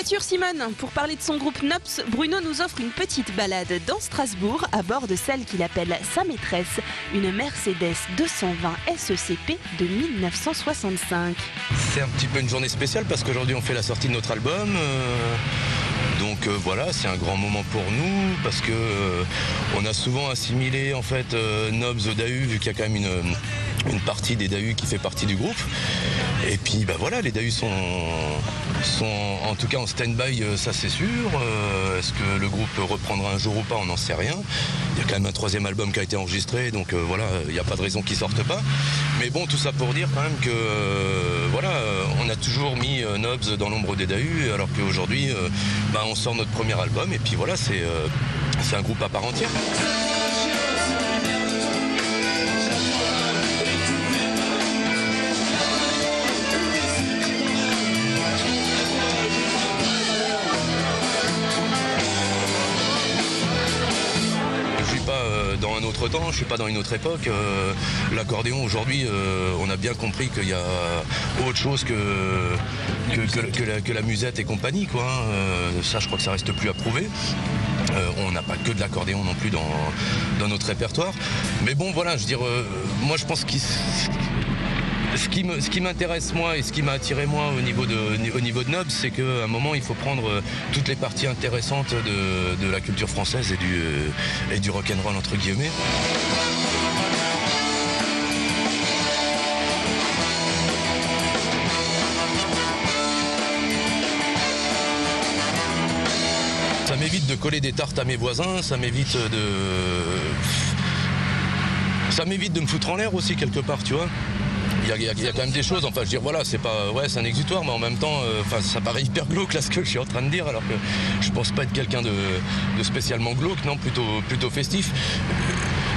voiture, Simone. Pour parler de son groupe Nobs, Bruno nous offre une petite balade dans Strasbourg à bord de celle qu'il appelle sa maîtresse, une Mercedes 220 SECP de 1965. C'est un petit peu une journée spéciale parce qu'aujourd'hui on fait la sortie de notre album. Donc voilà, c'est un grand moment pour nous parce que on a souvent assimilé en fait Nobs au Dahu, vu qu'il y a quand même une partie des Dahu qui fait partie du groupe. Et puis bah voilà, les Dahu sont en tout cas en stand-by, ça c'est sûr. Est-ce que le groupe reprendra un jour ou pas, on n'en sait rien. Il y a quand même un 3e album qui a été enregistré, donc voilà, il n'y a pas de raison qu'ils sortent pas. Mais bon, tout ça pour dire quand même que voilà, on a toujours mis Nobs dans l'ombre des Dahu, alors qu'aujourd'hui on sort notre premier album et puis voilà, c'est un groupe à part entière. Dans un autre temps, je suis pas dans une autre époque. L'accordéon aujourd'hui, on a bien compris qu'il y a autre chose que la musette et compagnie, quoi. Ça, je crois que ça reste plus à prouver. On n'a pas que de l'accordéon non plus dans notre répertoire. Mais bon, voilà, je veux dire, moi je pense ce qui m'intéresse moi et ce qui m'a attiré moi au niveau de Nobs, c'est qu'à un moment il faut prendre toutes les parties intéressantes de la culture française et du rock'n'roll entre guillemets. Ça m'évite de coller des tartes à mes voisins, ça m'évite de me foutre en l'air aussi quelque part, tu vois. Il y a quand même des choses, enfin je veux dire voilà, c'est pas, ouais, c'est un exutoire, mais en même temps, ça paraît hyper glauque là ce que je suis en train de dire, alors que je pense pas être quelqu'un de spécialement glauque, non, plutôt festif.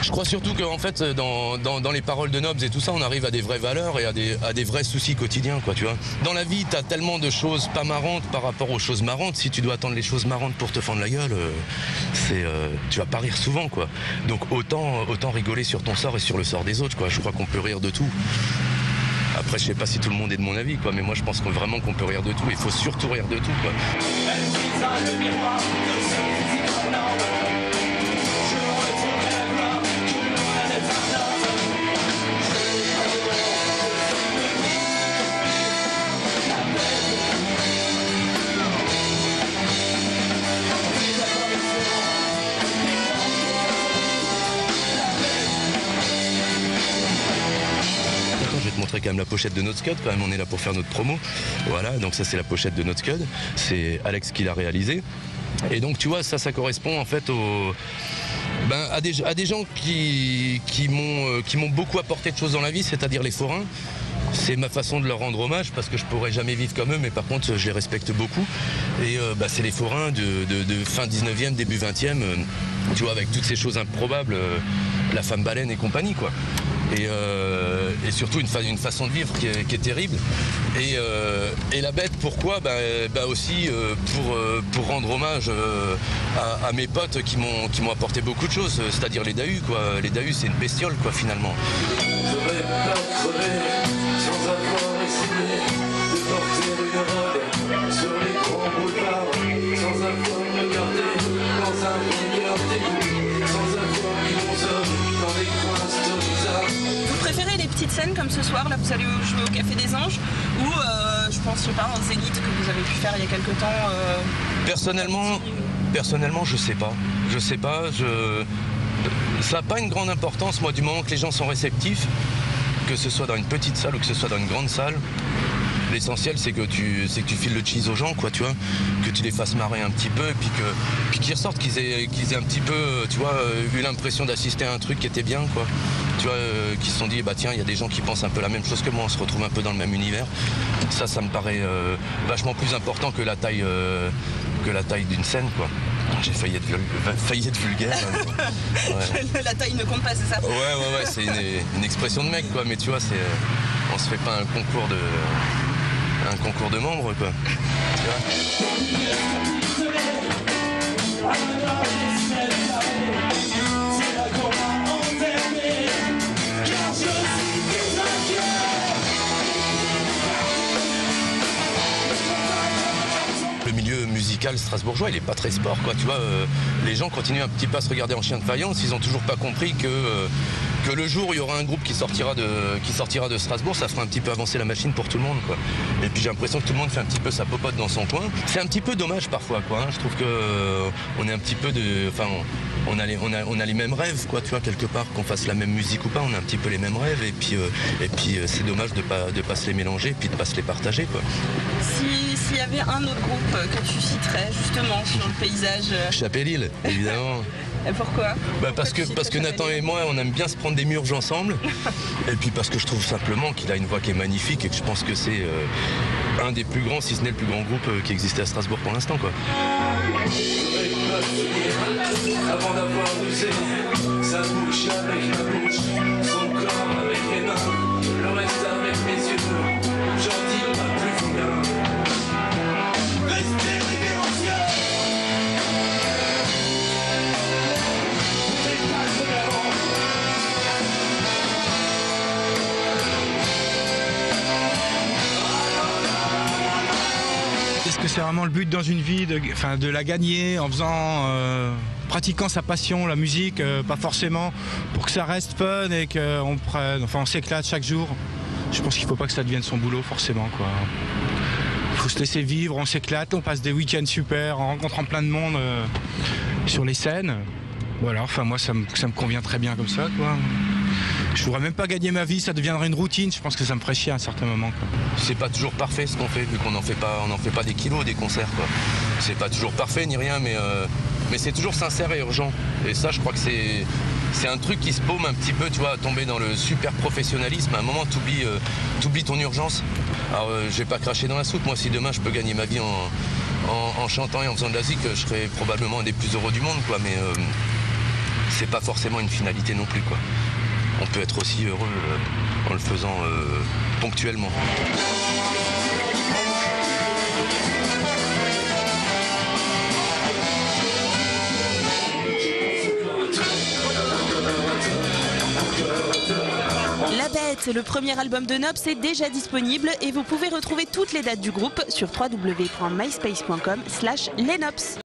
Je crois surtout qu'en fait, dans les paroles de Nobs et tout ça, on arrive à des vraies valeurs et à des vrais soucis quotidiens, quoi, tu vois. Dans la vie, t'as tellement de choses pas marrantes par rapport aux choses marrantes. Si tu dois attendre les choses marrantes pour te fendre la gueule, tu vas pas rire souvent, quoi. Donc autant rigoler sur ton sort et sur le sort des autres, quoi. Je crois qu'on peut rire de tout. Après, je sais pas si tout le monde est de mon avis, quoi, mais moi je pense vraiment qu'on peut rire de tout. Il faut surtout rire de tout, quoi. Je vais te montrer quand même la pochette de Not Scud, quand même on est là pour faire notre promo. Voilà, donc ça c'est la pochette de Not Scud, c'est Alex qui l'a réalisé. Et donc tu vois, ça correspond en fait à des gens qui m'ont beaucoup apporté de choses dans la vie, c'est-à-dire les forains. C'est ma façon de leur rendre hommage parce que je pourrais jamais vivre comme eux, mais par contre je les respecte beaucoup. Et c'est les forains de fin 19e, début 20e, tu vois, avec toutes ces choses improbables, la femme baleine et compagnie, quoi. Et surtout une façon de vivre qui est terrible. Et la bête, pourquoi aussi pour rendre hommage à mes potes qui m'ont apporté beaucoup de choses, c'est-à-dire les Dahu, quoi. Les Dahu, c'est une bestiole, quoi, finalement. Sans avoir essayé de porter une robe sur les grands boulevards, sans avoir regardé dans un milliard d'égouts, sans avoir mis mon homme dans les coins bizarres. Vous préférez les petites scènes comme ce soir, là vous allez jouer au Café des Anges, ou je pense, je sais pas, en Zénith que vous avez pu faire il y a quelque temps Personnellement, je sais pas. Ça n'a pas une grande importance, moi, du moment que les gens sont réceptifs. Que ce soit dans une petite salle ou que ce soit dans une grande salle, l'essentiel c'est que tu files le cheese aux gens, quoi, tu vois, que tu les fasses marrer un petit peu, et puis qu'ils ressortent, qu'ils aient un petit peu, tu vois, eu l'impression d'assister à un truc qui était bien, quoi, tu vois, qu'ils se sont dit, bah tiens, il y a des gens qui pensent un peu la même chose que moi, on se retrouve un peu dans le même univers. Ça me paraît vachement plus important que la taille d'une scène, quoi. J'ai failli être vulgaire. Ouais. La taille ne compte pas, c'est ça? Ouais, c'est une expression de mec, quoi. Mais tu vois, on se fait pas un concours de membres, quoi. Tu vois. Le milieu musical strasbourgeois, il est pas très sport, quoi. Tu vois, les gens continuent un petit peu à se regarder en chien de faïence. Ils ont toujours pas compris que le jour où il y aura un groupe qui sortira de Strasbourg, ça fera un petit peu avancer la machine pour tout le monde, quoi. Et puis j'ai l'impression que tout le monde fait un petit peu sa popote dans son coin. C'est un petit peu dommage parfois, quoi. Hein. Je trouve que on est un petit peu on a les mêmes rêves, quoi. Tu vois, quelque part, qu'on fasse la même musique ou pas, on a un petit peu les mêmes rêves. Et puis c'est dommage de pas se les mélanger, et puis de pas se les partager, quoi. S'il y avait un autre groupe que tu citerais justement sur le paysage. Chapelle-Île, évidemment. Et pourquoi? Parce que Nathan et moi, on aime bien se prendre des murges ensemble. Et puis parce que je trouve simplement qu'il a une voix qui est magnifique et que je pense que c'est un des plus grands, si ce n'est le plus grand groupe qui existait à Strasbourg pour l'instant, quoi. Avant d'avoir usé sa bouche avec ma bouche, son corps avec mes mains, le reste avec mes yeux, j'en dis pas plus rien. Restez révérencieux. Est-ce que c'est vraiment le but dans une vie de la gagner en faisant, pratiquant sa passion, la musique, pas forcément, pour que ça reste fun et on s'éclate chaque jour. Je pense qu'il ne faut pas que ça devienne son boulot forcément, quoi. Il faut se laisser vivre, on s'éclate, on passe des week-ends super en rencontrant plein de monde sur les scènes. Voilà, enfin moi ça me convient très bien comme ça, quoi. Je voudrais même pas gagner ma vie, ça deviendrait une routine, je pense que ça me ferait chier à un certain moment, quoi. C'est pas toujours parfait ce qu'on fait, vu qu'on n'en fait pas des kilos des concerts, quoi. C'est pas toujours parfait ni rien, mais c'est toujours sincère et urgent. Et ça, je crois que c'est un truc qui se paume un petit peu, tu vois, à tomber dans le super professionnalisme. À un moment, t'oublies ton urgence. Alors, je vais pas cracher dans la soupe. Moi, si demain je peux gagner ma vie en chantant et en faisant de la zik, je serai probablement un des plus heureux du monde, quoi. Mais c'est pas forcément une finalité non plus, quoi. On peut être aussi heureux en le faisant ponctuellement. La Bête, le premier album de Nopz, est déjà disponible et vous pouvez retrouver toutes les dates du groupe sur www.myspace.com/lesnopz.